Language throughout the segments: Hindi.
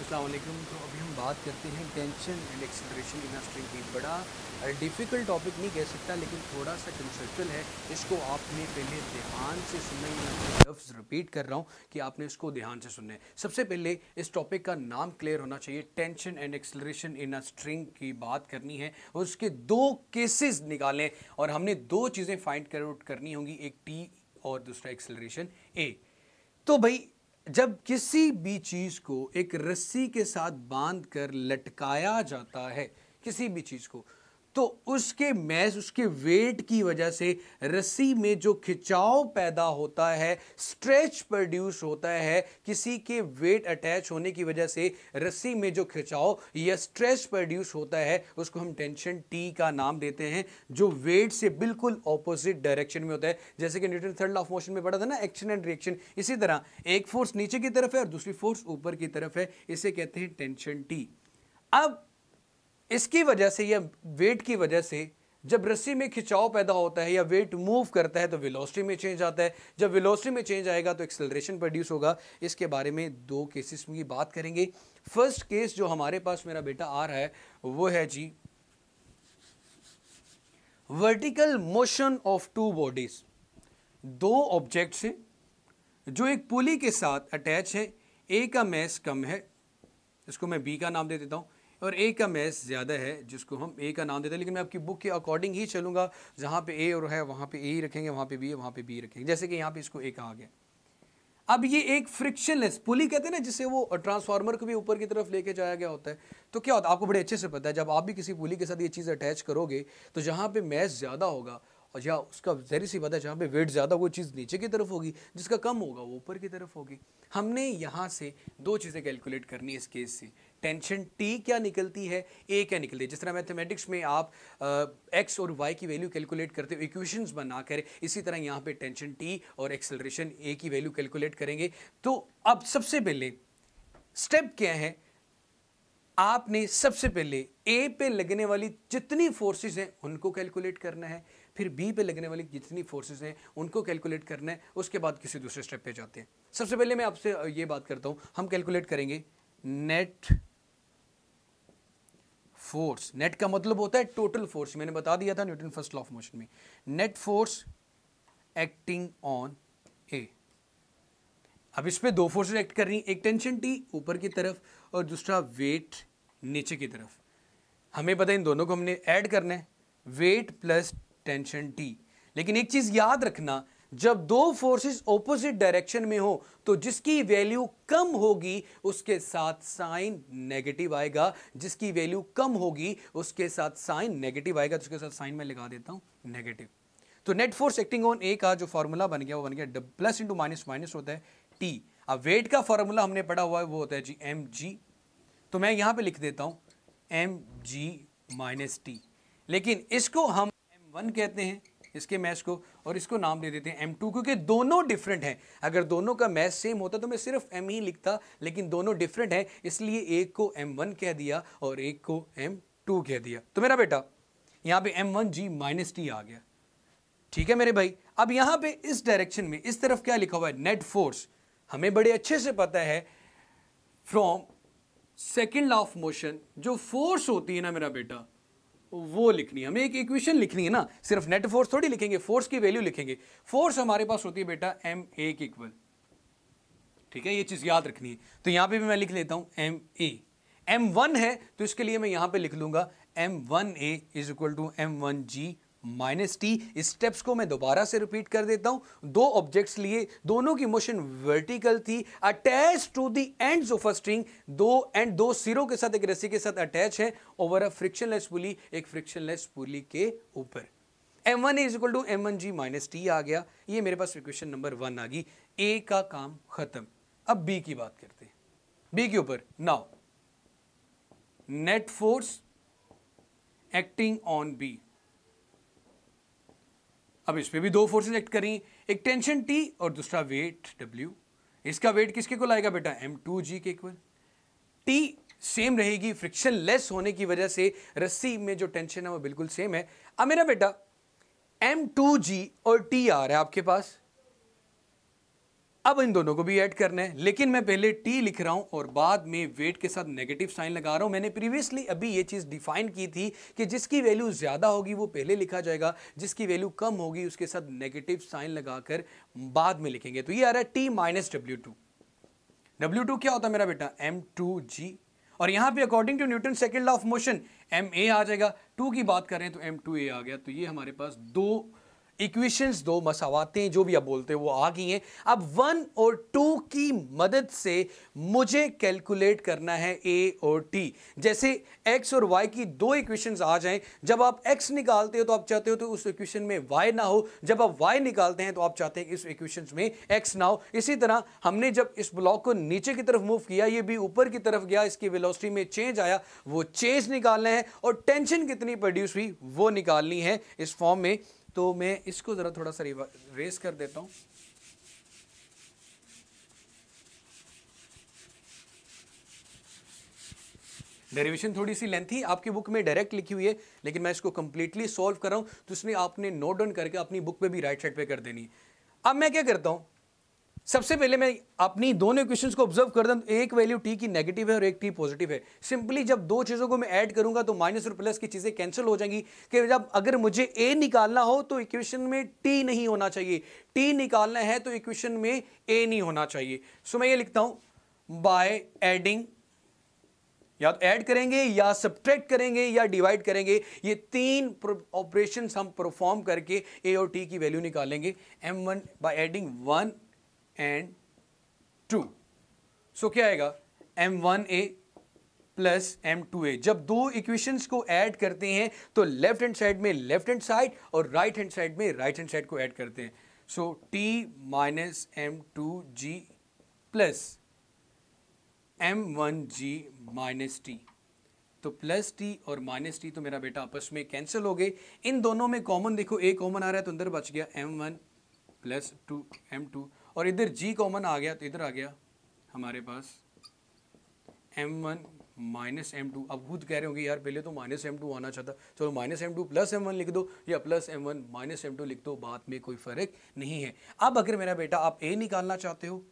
अस्सलाम वालेकुम। तो अभी हम बात करते हैं tension and acceleration in a string की। बड़ा डिफ़िकल्ट टॉपिक नहीं कह सकता, लेकिन थोड़ा सा कंसेप्चुअल है। इसको आपने पहले ध्यान से सुनना है। मैं लफ्ज़ रिपीट कर रहा हूँ कि आपने इसको ध्यान से सुनना है। सबसे पहले इस टॉपिक का नाम क्लियर होना चाहिए। Tension and acceleration in a string की बात करनी है और उसके दो केसेस निकालें और हमने दो चीज़ें फाइंड आउट करनी होंगी, एक टी और दूसरा एक्सेलरेशन ए। तो भाई, जब किसी भी चीज को एक रस्सी के साथ बांध कर लटकाया जाता है, किसी भी चीज को, तो उसके मैस, उसके वेट की वजह से रस्सी में जो खिंचाव पैदा होता है, स्ट्रेच प्रोड्यूस होता है, किसी के वेट अटैच होने की वजह से रस्सी में जो खिंचाव या स्ट्रेच प्रोड्यूस होता है, उसको हम टेंशन टी का नाम देते हैं, जो वेट से बिल्कुल ऑपोजिट डायरेक्शन में होता है। जैसे कि Newton third law of motion में पढ़ा था ना, एक्शन एंड रिएक्शन। इसी तरह एक फोर्स नीचे की तरफ है और दूसरी फोर्स ऊपर की तरफ है, इसे कहते हैं टेंशन टी। अब इसकी वजह से या वेट की वजह से जब रस्सी में खिंचाव पैदा होता है या वेट मूव करता है तो वेलोसिटी में चेंज आता है। जब वेलोसिटी में चेंज आएगा तो एक्सेलरेशन प्रोड्यूस होगा। इसके बारे में दो केसेस की बात करेंगे। फर्स्ट केस जो हमारे पास मेरा बेटा आ रहा है वो है जी, vertical motion of two bodies. दो ऑब्जेक्ट्स हैं जो एक पुली के साथ अटैच है। ए का मैस कम है, इसको मैं बी का नाम दे देता हूं, और ए का मैस ज़्यादा है जिसको हम ए का नाम देते हैं। लेकिन मैं आपकी बुक के अकॉर्डिंग ही चलूंगा। जहाँ पे ए और है वहाँ पे ए ही रखेंगे, वहाँ पे बी है वहाँ पे बी रखेंगे। जैसे कि यहाँ पे इसको ए कहा गया। अब ये एक फ्रिक्शनलेस पुली कहते हैं ना, जिससे वो ट्रांसफार्मर को भी ऊपर की तरफ लेके जाया गया होता है। तो क्या होता है, आपको बड़े अच्छे से पता है, जब आप भी किसी पुली के साथ ये चीज़ अटैच करोगे तो जहाँ पे मैस ज़्यादा होगा और या उसका ज़हरी सी बात है, जहाँ पे वेट ज़्यादा वो चीज़ नीचे की तरफ होगी, जिसका कम होगा वो ऊपर की तरफ होगी। हमने यहाँ से दो चीज़ें कैलकुलेट करनी है इस केस से। टेंशन टी क्या निकलती है, ए क्या निकलती है। जिस तरह मैथमेटिक्स में आप एक्स और वाई की वैल्यू कैलकुलेट करते हो इक्वेशंस बना कर, इसी तरह यहाँ पे टेंशन टी और एक्सेलरेशन ए की वैल्यू कैलकुलेट करेंगे। तो अब सबसे पहले स्टेप क्या है, आपने सबसे पहले ए पे लगने वाली जितनी फोर्सेस हैं उनको कैलकुलेट करना है, फिर बी पे लगने वाली जितनी फोर्सेस हैं उनको कैलकुलेट करना है, उसके बाद किसी दूसरे स्टेप पे जाते हैं। सबसे पहले मैं आपसे ये बात करता हूं, हम कैलकुलेट करेंगे नेट फोर्स। नेट का मतलब होता है टोटल फोर्स। मैंने बता दिया था Newton first law of motion में, नेट फोर्स एक्टिंग ऑन ए। अब इस पे दो फोर्सेस एक्ट कर रही हैं, एक टेंशन टी ऊपर की तरफ और दूसरा वेट नीचे की तरफ। हमें पता है इन दोनों को हमने ऐड करना है, वेट प्लस टेंशन टी। लेकिन एक चीज याद रखना, जब दो फोर्सेस ऑपोजिट डायरेक्शन में हो तो जिसकी वैल्यू कम होगी उसके साथ साइन नेगेटिव आएगा, जिसकी वैल्यू कम होगी उसके साथ साइन नेगेटिव आएगा। तो उसके साथ साइन मैं लगा देता हूं नेगेटिव। तो नेट फोर्स एक्टिंग ऑन ए का जो फॉर्मूला बन गया वो बन गया प्लस इंटू माइनस माइनस होता है टी। अब वेट का फॉर्मूला हमने पढ़ा हुआ है वो होता है जी एम जी। तो मैं यहां पे लिख देता हूं एम जी माइनस टी, लेकिन इसको हम M1 कहते हैं इसके मैस को, और इसको नाम दे देते हैं M2, क्योंकि दोनों डिफरेंट हैं। अगर दोनों का मैस सेम होता तो मैं सिर्फ M ही लिखता, लेकिन दोनों डिफरेंट हैं, इसलिए एक को M1 कह दिया और एक को M2 कह दिया। तो मेरा बेटा यहां पे M1G माइनस टी आ गया। ठीक है मेरे भाई। अब यहां पे इस डायरेक्शन में इस तरफ क्या लिखा हुआ है, नेट फोर्स। हमें बड़े अच्छे से पता है from second law of motion, जो फोर्स होती है ना मेरा बेटा, वो लिखनी है हमें। एक इक्वेशन लिखनी है ना, सिर्फ नेट फोर्स थोड़ी लिखेंगे, फोर्स की वैल्यू लिखेंगे। फोर्स हमारे पास होती है बेटा एम ए के इक्वल। ठीक है, ये चीज याद रखनी है। तो यहां पे भी मैं लिख लेता हूं एम ए। M1 है तो इसके लिए मैं यहां पे लिख लूंगा M1A is equal to M1G minus T. इस स्टेप्स को मैं दोबारा से रिपीट कर देता हूं। दो ऑब्जेक्ट्स लिए, दोनों की मोशन वर्टिकल थी, attach to the ends of a string. दो सिरों के साथ एक रस्सी के साथ अटैच है ओवर अ फ्रिक्शनलेस पुली, एक फ्रिक्शनलेस पुली के ऊपर। M1 is equal to M1G minus T आ गया। ये मेरे पास इक्वेशन नंबर 1 आ गई। ए का काम खत्म। अब बी की बात करते हैं। बी के ऊपर now net force acting on B. अब इस पे भी दो फोर्सेस एक्ट करी, एक टेंशन टी और दूसरा वेट डब्ल्यू। इसका वेट किसके को लाएगा बेटा, M2G के इक्वल। टी सेम रहेगी, फ्रिक्शन लेस होने की वजह से रस्सी में जो टेंशन है वो बिल्कुल सेम है। अब मेरा बेटा M2G और टी आ रहा है आपके पास। अब इन दोनों को भी ऐड करना है, लेकिन मैं पहले टी लिख रहा हूं और बाद में वेट के साथ नेगेटिव साइन लगा रहा हूं। मैंने प्रीवियसली अभी ये चीज डिफाइन की थी कि जिसकी वैल्यू ज्यादा होगी वो पहले लिखा जाएगा, जिसकी वैल्यू कम होगी उसके साथ नेगेटिव साइन लगाकर बाद में लिखेंगे। तो ये आ रहा है टी माइनस W2। W2 क्या होता है मेरा बेटा, M2G, और यहां पे according to Newton second law of motion Ma आ जाएगा। 2 की बात करें तो M2A आ गया। तो ये हमारे पास दो इक्वेशंस, दो मसावातें जो भी आप बोलते हैं वो आ गई हैं। अब 1 और 2 की मदद से मुझे कैलकुलेट करना है A और T। जैसे x और y की दो इक्वेशंस आ जाएं, जब आप x निकालते हो तो आप चाहते हो तो उस इक्वेशन में y ना हो, जब आप y निकालते हैं तो आप चाहते हैं कि इस इक्वेशंस में x ना हो। इसी तरह हमने जब इस ब्लॉक को नीचे की तरफ मूव किया, ये भी ऊपर की तरफ गया, इसकी वेलोसिटी में चेंज आया, वो चेंज निकालना है और टेंशन कितनी प्रोड्यूस हुई वो निकालनी है इस फॉर्म में। तो मैं इसको जरा थोड़ा सा रेस कर देता हूं। डेरिवेशन थोड़ी सी लेंथी आपकी बुक में डायरेक्ट लिखी हुई है, लेकिन मैं इसको कंप्लीटली सॉल्व कर रहा हूं, तो इसलिए आपने नोट डाउन करके अपनी बुक पे भी राइट साइड पे कर देनी है। अब मैं क्या करता हूं, सबसे पहले मैं अपनी दोनों इक्वेशंस को ऑब्जर्व करता हूं। एक वैल्यू टी की नेगेटिव है और एक टी पॉजिटिव है। सिंपली जब दो चीजों को मैं ऐड करूंगा तो माइनस और प्लस की चीजें कैंसिल हो जाएंगी, कि जब अगर मुझे ए निकालना हो तो इक्वेशन में टी नहीं होना चाहिए, टी निकालना है तो इक्वेशन में ए नहीं होना चाहिए। सो मैं ये लिखता हूं बाय एडिंग, या तो ऐड करेंगे या सब्ट्रैक्ट करेंगे या डिवाइड करेंगे, ये तीन ऑपरेशंस हम परफॉर्म करके ए और टी की वैल्यू निकालेंगे। m1 by adding 1 and 2। सो क्या आएगा, m1a प्लस m2a। जब दो इक्वेशंस को ऐड करते हैं तो लेफ्ट हैंड साइड में लेफ्ट हैंड साइड और राइट हैंड साइड में राइट हैंड साइड को ऐड करते हैं। सो t minus m2g plus m1g minus T. तो प्लस टी और माइनस टी तो मेरा बेटा आपस में कैंसिल हो गए। इन दोनों में कॉमन देखो, a कॉमन आ रहा है तो अंदर बच गया m1 प्लस 2 m2, और इधर g कॉमन आ गया तो इधर आ गया हमारे पास m1 माइनस m2। अब खुद कह रहे होंगे यार पहले तो माइनस m2 आना चाहता, चलो माइनस m2 प्लस m1 लिख दो या प्लस m1 माइनस m2 लिख दो, बात में कोई फर्क नहीं है। अब अगर मेरा बेटा आप a निकालना चाहते हो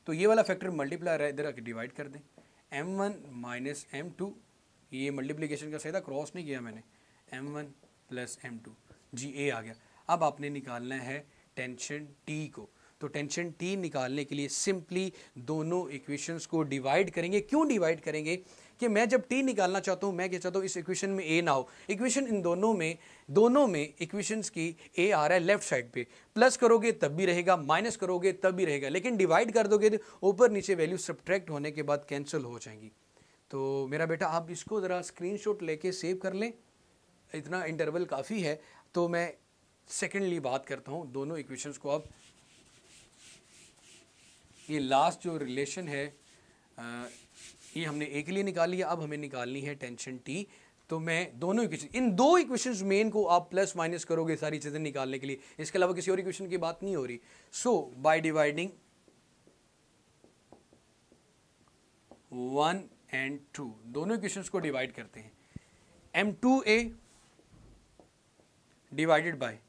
तो ये वाला फैक्टर मल्टीप्लाई रहा है, इधर आके डिवाइड कर दें, m1 माइनस m2, ये मल्टीप्लिकेशन का सीधा क्रॉस नहीं किया मैंने, m1 plus m2 ji a आ गया। अब आपने निकालना है टेंशन t को। तो टेंशन t निकालने के लिए सिंपली दोनों इक्वेशंस को डिवाइड करेंगे। क्यों डिवाइड करेंगे, कि मैं जब t निकालना चाहता हूं, मैं क्या चाहता हूं इस इक्वेशन में a ना हो। इक्वेशन इन दोनों में इक्वेशंस की a आ रहा है लेफ्ट साइड पे, प्लस करोगे तब भी रहेगा, माइनस करोगे तब भी रहेगा, लेकिन डिवाइड कर दोगे तो ऊपर नीचे वैल्यू सब्ट्रैक्ट होने के बाद कैंसिल हो जाएंगी। तो मेरा बेटा आप इसको ज़रा स्क्रीनशॉट लेके सेव कर लें, इतना इंटरवल काफ़ी है। तो मैं सेकेंडली बात करता हूँ दोनों इक्वेशंस को। अब ये लास्ट जो रिलेशन है ये हमने ए के लिए निकाली है, अब हमें निकालनी है टेंशन टी। तो मैं दोनों इक्वेशन, इन दो इक्वेशंस मेन को आप प्लस माइनस करोगे सारी चीज़ें निकालने के लिए, इसके अलावा किसी और इक्वेशन की बात नहीं हो रही। सो बाय डिवाइडिंग 1 एंड 2, दोनों इक्वेशंस को डिवाइड करते हैं। m2a डिवाइडेड बाय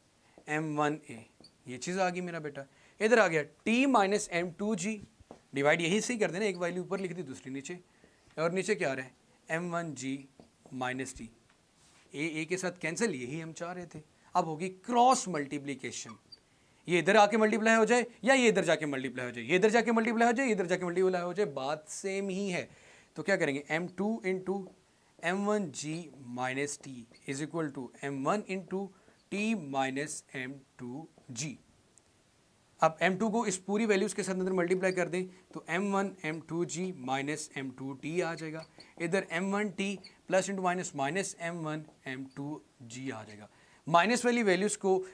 m1a, ये चीज़ आ गई मेरा बेटा। इधर आ गया t माइनस m2g, डिवाइड यही से ही कर देना, एक वैल्यू ऊपर लिख दी दूसरी नीचे, और नीचे क्या आ रहा है m1g माइनस टी। ए के साथ कैंसिल, यही हम चाह रहे थे। अब होगी क्रॉस मल्टीप्लीकेशन, ये इधर आके मल्टीप्लाई हो जाए या ये इधर जाके मल्टीप्लाई हो जाए, ये इधर जाके मल्टीप्लाई हो जाए, इधर जाके मल्टीप्लाई हो जाए, बात सेम ही है। तो क्या करेंगे, m2 into m1g minus T is equal to m1 into T minus m2g। अब m2 को इस पूरी वैल्यूज के साथ अंदर मल्टीप्लाई कर दें तो m1 m2g माइनस m2t आ जाएगा। इधर m1t plus into minus minus m1 m2g आ जाएगा। माइनस वाली वैल्यूज को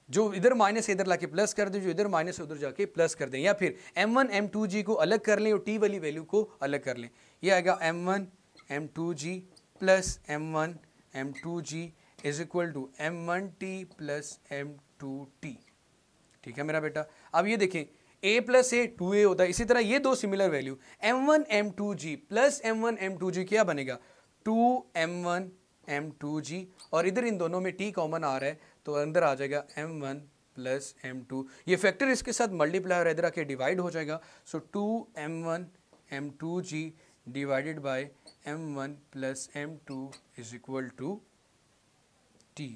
जो इधर माइनस इधर लाके प्लस कर दें, जो इधर माइनस उधर जाके प्लस कर दें, या फिर m1 m2g को अलग कर लें और t वाली वैल्यू को अलग कर लें। ये आएगा m1 m2g plus m1 m2g is equal to m1t plus m2t। ठीक है मेरा बेटा। अब ये देखें a प्लस a 2a होता है, इसी तरह ये दो similar value m1 m2g plus m1 m2g क्या बनेगा, 2m1 m2g, और इधर इन दोनों में t कॉमन आ रहा है तो अंदर आ जाएगा m1 प्लस m2, ये फैक्टर इसके साथ मल्टीप्लाई और इधर आके डिवाइड हो जाएगा। So 2m1 m2g divided by m1 plus m2 is equal to t।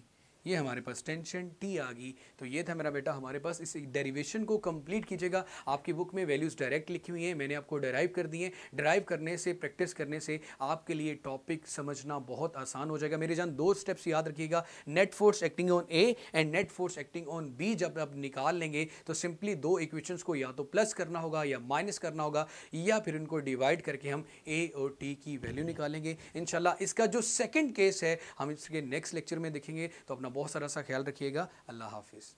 ये हमारे पास टेंशन t आ गई। तो ये था मेरा बेटा हमारे पास। इस डेरिवेशन को कंप्लीट कीजिएगा। आपकी बुक में वैल्यूज़ डायरेक्ट लिखी हुई हैं, मैंने आपको डेराइव कर दिए। डेराइव करने से, प्रैक्टिस करने से आपके लिए टॉपिक समझना बहुत आसान हो जाएगा। मेरी जान 2 स्टेप्स याद रखिएगा, net force acting on A and net force acting on B. जब आप निकाल लेंगे तो सिंपली 2 इक्वेशंस को या तो प्लस करना होगा या माइनस करना होगा, या फिर इनको डिवाइड करके हम ए और टी की वैल्यू निकालेंगे इंशाल्लाह। इसका जो सेकंड केस है हम इसके नेक्स्ट लेक्चर में देखेंगे। तो अपना बहुत सारा सा ख्याल रखिएगा। अल्लाह हाफिज़।